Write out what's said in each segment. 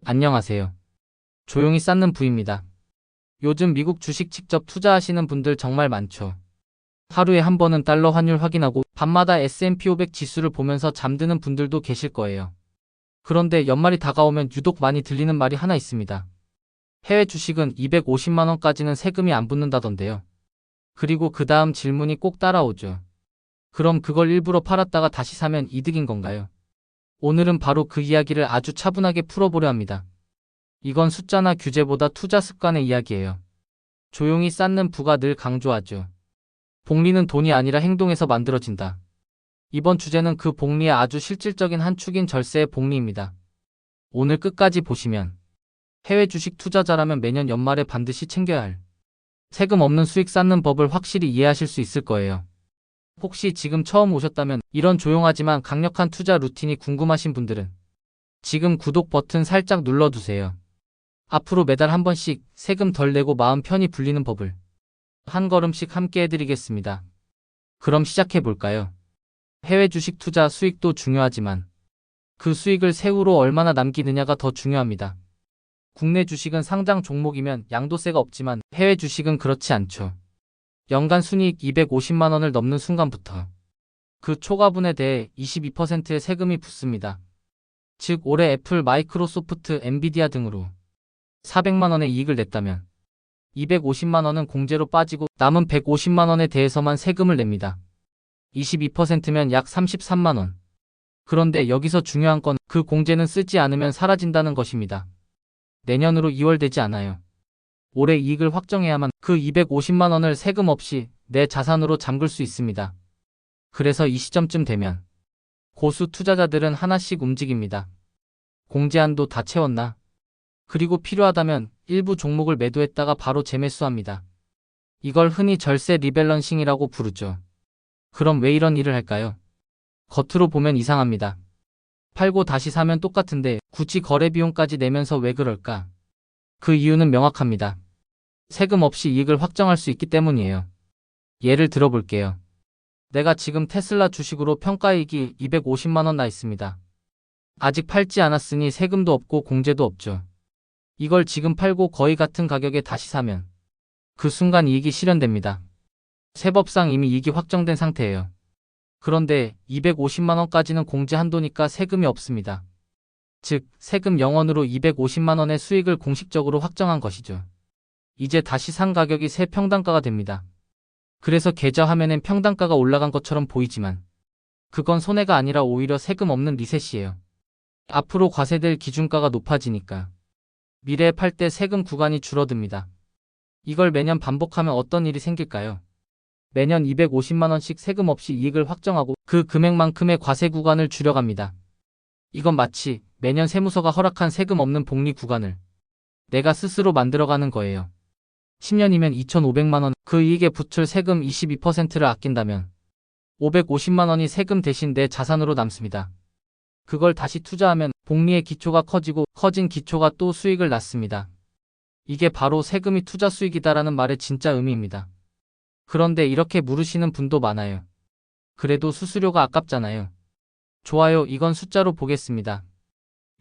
안녕하세요. 조용히 쌓는 부입니다. 요즘 미국 주식 직접 투자하시는 분들 정말 많죠. 하루에 한 번은 달러 환율 확인하고 밤마다 S&P 500 지수를 보면서 잠드는 분들도 계실 거예요. 그런데 연말이 다가오면 유독 많이 들리는 말이 하나 있습니다. 해외 주식은 250만 원까지는 세금이 안 붙는다던데요. 그리고 그 다음 질문이 꼭 따라오죠. 그럼 그걸 일부러 팔았다가 다시 사면 이득인 건가요? 오늘은 바로 그 이야기를 아주 차분하게 풀어보려 합니다. 이건 숫자나 규제보다 투자 습관의 이야기예요. 조용히 쌓는 부가 늘 강조하죠. 복리는 돈이 아니라 행동에서 만들어진다. 이번 주제는 그 복리의 아주 실질적인 한 축인 절세의 복리입니다. 오늘 끝까지 보시면 해외 주식 투자자라면 매년 연말에 반드시 챙겨야 할 세금 없는 수익 쌓는 법을 확실히 이해하실 수 있을 거예요. 혹시 지금 처음 오셨다면 이런 조용하지만 강력한 투자 루틴이 궁금하신 분들은 지금 구독 버튼 살짝 눌러두세요. 앞으로 매달 한 번씩 세금 덜 내고 마음 편히 불리는 법을 한 걸음씩 함께 해드리겠습니다. 그럼 시작해 볼까요? 해외 주식 투자 수익도 중요하지만 그 수익을 세후로 얼마나 남기느냐가 더 중요합니다. 국내 주식은 상장 종목이면 양도세가 없지만 해외 주식은 그렇지 않죠. 연간 순이익 250만 원을 넘는 순간부터 그 초과분에 대해 22%의 세금이 붙습니다. 즉 올해 애플, 마이크로소프트, 엔비디아 등으로 400만 원의 이익을 냈다면 250만 원은 공제로 빠지고 남은 150만 원에 대해서만 세금을 냅니다. 22%면 약 33만 원. 그런데 여기서 중요한 건 그 공제는 쓰지 않으면 사라진다는 것입니다. 내년으로 2월 되지 않아요. 올해 이익을 확정해야만 그 250만 원을 세금 없이 내 자산으로 잠글 수 있습니다. 그래서 이 시점쯤 되면 고수 투자자들은 하나씩 움직입니다. 공제한도 다 채웠나? 그리고 필요하다면 일부 종목을 매도했다가 바로 재매수합니다. 이걸 흔히 절세 리밸런싱이라고 부르죠. 그럼 왜 이런 일을 할까요? 겉으로 보면 이상합니다. 팔고 다시 사면 똑같은데 굳이 거래 비용까지 내면서 왜 그럴까? 그 이유는 명확합니다. 세금 없이 이익을 확정할 수 있기 때문이에요. 예를 들어볼게요. 내가 지금 테슬라 주식으로 평가이익이 250만 원 나 있습니다. 아직 팔지 않았으니 세금도 없고 공제도 없죠. 이걸 지금 팔고 거의 같은 가격에 다시 사면 그 순간 이익이 실현됩니다. 세법상 이미 이익이 확정된 상태예요. 그런데 250만 원까지는 공제 한도니까 세금이 없습니다. 즉, 세금 0원으로 250만 원의 수익을 공식적으로 확정한 것이죠. 이제 다시 산 가격이 새 평단가가 됩니다. 그래서 계좌 화면엔 평단가가 올라간 것처럼 보이지만 그건 손해가 아니라 오히려 세금 없는 리셋이에요. 앞으로 과세될 기준가가 높아지니까 미래에 팔 때 세금 구간이 줄어듭니다. 이걸 매년 반복하면 어떤 일이 생길까요? 매년 250만 원씩 세금 없이 이익을 확정하고 그 금액만큼의 과세 구간을 줄여갑니다. 이건 마치 매년 세무서가 허락한 세금 없는 복리 구간을 내가 스스로 만들어가는 거예요. 10년이면 2,500만 원, 그 이익에 붙을 세금 22%를 아낀다면 550만 원이 세금 대신 내 자산으로 남습니다. 그걸 다시 투자하면 복리의 기초가 커지고 커진 기초가 또 수익을 낳습니다. 이게 바로 세금이 투자 수익이다라는 말의 진짜 의미입니다. 그런데 이렇게 물으시는 분도 많아요. 그래도 수수료가 아깝잖아요. 좋아요, 이건 숫자로 보겠습니다.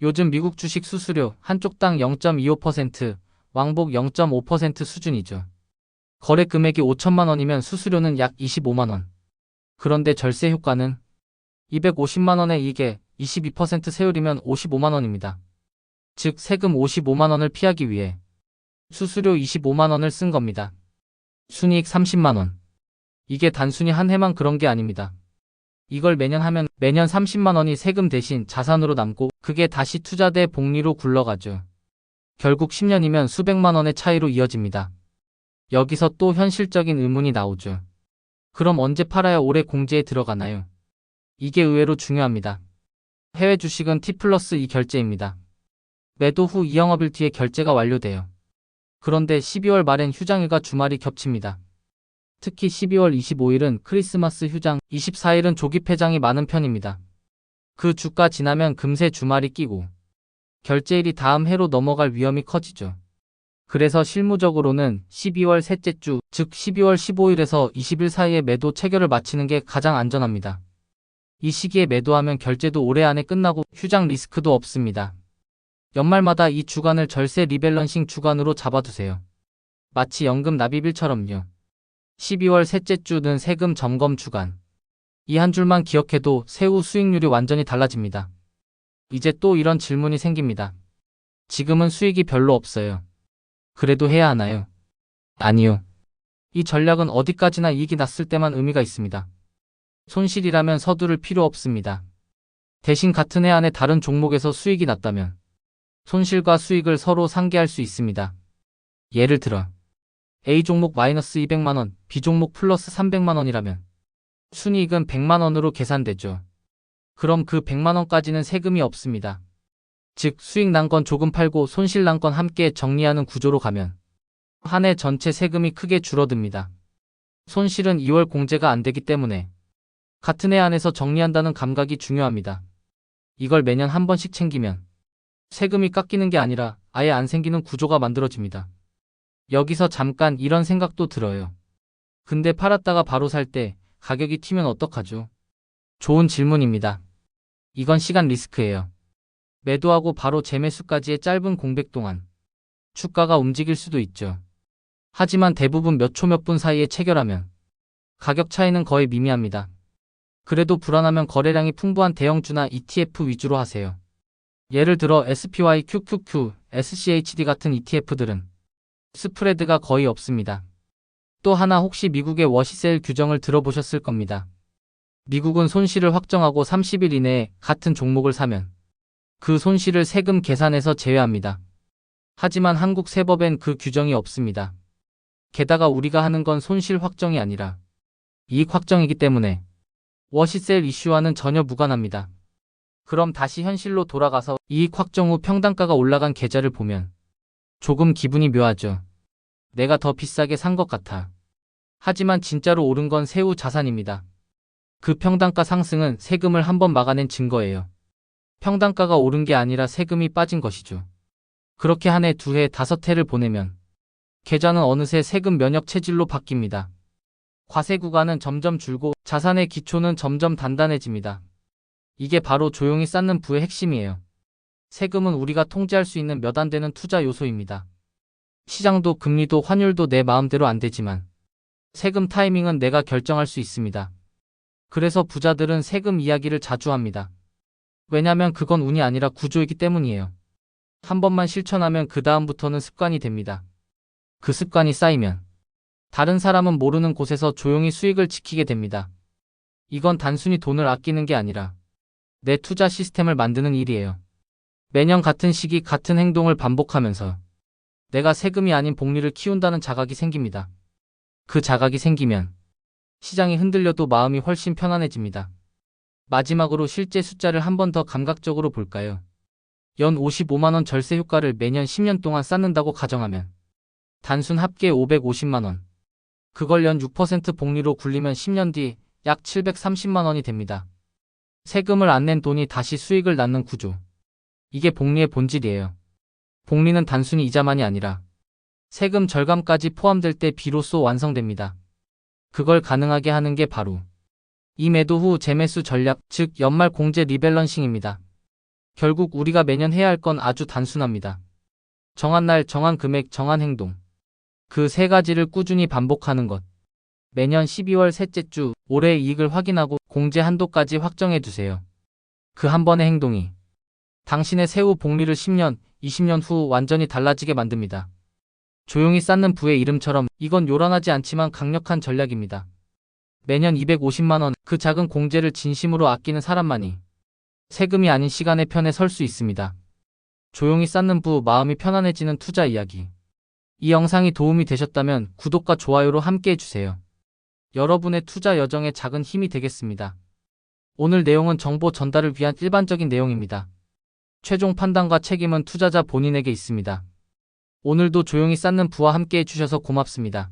요즘 미국 주식 수수료 한쪽당 0.25%, 왕복 0.5% 수준이죠. 거래 금액이 5천만 원이면 수수료는 약 25만 원. 그런데 절세 효과는 250만 원의 이익에 22% 세율이면 55만 원입니다. 즉 세금 55만 원을 피하기 위해 수수료 25만 원을 쓴 겁니다. 순이익 30만 원. 이게 단순히 한 해만 그런 게 아닙니다. 이걸 매년 하면 매년 30만 원이 세금 대신 자산으로 남고 그게 다시 투자돼 복리로 굴러가죠. 결국 10년이면 수백만 원의 차이로 이어집니다. 여기서 또 현실적인 의문이 나오죠. 그럼 언제 팔아야 올해 공제에 들어가나요? 이게 의외로 중요합니다. 해외 주식은 T+2 결제입니다. 매도 후 2영업일 뒤에 결제가 완료돼요. 그런데 12월 말엔 휴장일과 주말이 겹칩니다. 특히 12월 25일은 크리스마스 휴장, 24일은 조기 폐장이 많은 편입니다. 그 주가 지나면 금세 주말이 끼고 결제일이 다음 해로 넘어갈 위험이 커지죠. 그래서 실무적으로는 12월 셋째 주, 즉 12월 15일에서 20일 사이에 매도 체결을 마치는 게 가장 안전합니다. 이 시기에 매도하면 결제도 올해 안에 끝나고 휴장 리스크도 없습니다. 연말마다 이 주간을 절세 리밸런싱 주간으로 잡아두세요. 마치 연금 납입일처럼요. 12월 셋째 주는 세금 점검 주간. 이 한 줄만 기억해도 세후 수익률이 완전히 달라집니다. 이제 또 이런 질문이 생깁니다. 지금은 수익이 별로 없어요. 그래도 해야 하나요? 아니요. 이 전략은 어디까지나 이익이 났을 때만 의미가 있습니다. 손실이라면 서두를 필요 없습니다. 대신 같은 해 안에 다른 종목에서 수익이 났다면 손실과 수익을 서로 상계할 수 있습니다. 예를 들어 A 종목 마이너스 200만원, B 종목 플러스 300만원이라면 순이익은 100만원으로 계산되죠. 그럼 그 100만원까지는 세금이 없습니다. 즉 수익 난 건 조금 팔고 손실 난 건 함께 정리하는 구조로 가면 한 해 전체 세금이 크게 줄어듭니다. 손실은 2월 공제가 안 되기 때문에 같은 해 안에서 정리한다는 감각이 중요합니다. 이걸 매년 한 번씩 챙기면 세금이 깎이는 게 아니라 아예 안 생기는 구조가 만들어집니다. 여기서 잠깐 이런 생각도 들어요. 근데 팔았다가 바로 살 때 가격이 튀면 어떡하죠? 좋은 질문입니다. 이건 시간 리스크예요. 매도하고 바로 재매수까지의 짧은 공백 동안 주가가 움직일 수도 있죠. 하지만 대부분 몇 초 몇 분 사이에 체결하면 가격 차이는 거의 미미합니다. 그래도 불안하면 거래량이 풍부한 대형주나 ETF 위주로 하세요. 예를 들어 SPY, QQQ, SCHD 같은 ETF들은 스프레드가 거의 없습니다. 또 하나 혹시 미국의 워시세일 규정을 들어보셨을 겁니다. 미국은 손실을 확정하고 30일 이내에 같은 종목을 사면 그 손실을 세금 계산에서 제외합니다. 하지만 한국 세법엔 그 규정이 없습니다. 게다가 우리가 하는 건 손실 확정이 아니라 이익 확정이기 때문에 워시세일 이슈와는 전혀 무관합니다. 그럼 다시 현실로 돌아가서 이익 확정 후 평단가가 올라간 계좌를 보면 조금 기분이 묘하죠. 내가 더 비싸게 산 것 같아. 하지만 진짜로 오른 건 세후 자산입니다. 그 평단가 상승은 세금을 한번 막아낸 증거예요. 평단가가 오른 게 아니라 세금이 빠진 것이죠. 그렇게 한 해, 두 해, 다섯 해를 보내면 계좌는 어느새 세금 면역 체질로 바뀝니다. 과세 구간은 점점 줄고 자산의 기초는 점점 단단해집니다. 이게 바로 조용히 쌓는 부의 핵심이에요. 세금은 우리가 통제할 수 있는 몇 안 되는 투자 요소입니다. 시장도 금리도 환율도 내 마음대로 안 되지만 세금 타이밍은 내가 결정할 수 있습니다. 그래서 부자들은 세금 이야기를 자주 합니다. 왜냐면 그건 운이 아니라 구조이기 때문이에요. 한 번만 실천하면 그 다음부터는 습관이 됩니다. 그 습관이 쌓이면 다른 사람은 모르는 곳에서 조용히 수익을 지키게 됩니다. 이건 단순히 돈을 아끼는 게 아니라 내 투자 시스템을 만드는 일이에요. 매년 같은 시기 같은 행동을 반복하면서 내가 세금이 아닌 복리를 키운다는 자각이 생깁니다. 그 자각이 생기면 시장이 흔들려도 마음이 훨씬 편안해집니다. 마지막으로 실제 숫자를 한 번 더 감각적으로 볼까요? 연 55만원 절세 효과를 매년 10년 동안 쌓는다고 가정하면 단순 합계 550만원. 그걸 연 6% 복리로 굴리면 10년 뒤 약 730만원이 됩니다. 세금을 안 낸 돈이 다시 수익을 낳는 구조. 이게 복리의 본질이에요. 복리는 단순히 이자만이 아니라 세금 절감까지 포함될 때 비로소 완성됩니다. 그걸 가능하게 하는 게 바로 이 매도 후 재매수 전략, 즉 연말 공제 리밸런싱입니다. 결국 우리가 매년 해야 할 건 아주 단순합니다. 정한 날, 정한 금액, 정한 행동. 그 세 가지를 꾸준히 반복하는 것. 매년 12월 셋째 주 올해의 이익을 확인하고 공제 한도까지 확정해 두세요. 그 한 번의 행동이 당신의 세후 복리를 10년, 20년 후 완전히 달라지게 만듭니다. 조용히 쌓는 부의 이름처럼 이건 요란하지 않지만 강력한 전략입니다. 매년 250만원, 그 작은 공제를 진심으로 아끼는 사람만이 세금이 아닌 시간의 편에 설 수 있습니다. 조용히 쌓는 부, 마음이 편안해지는 투자 이야기. 이 영상이 도움이 되셨다면 구독과 좋아요로 함께 해주세요. 여러분의 투자 여정에 작은 힘이 되겠습니다. 오늘 내용은 정보 전달을 위한 일반적인 내용입니다. 최종 판단과 책임은 투자자 본인에게 있습니다. 오늘도 조용히 쌓는 부와 함께 해주셔서 고맙습니다.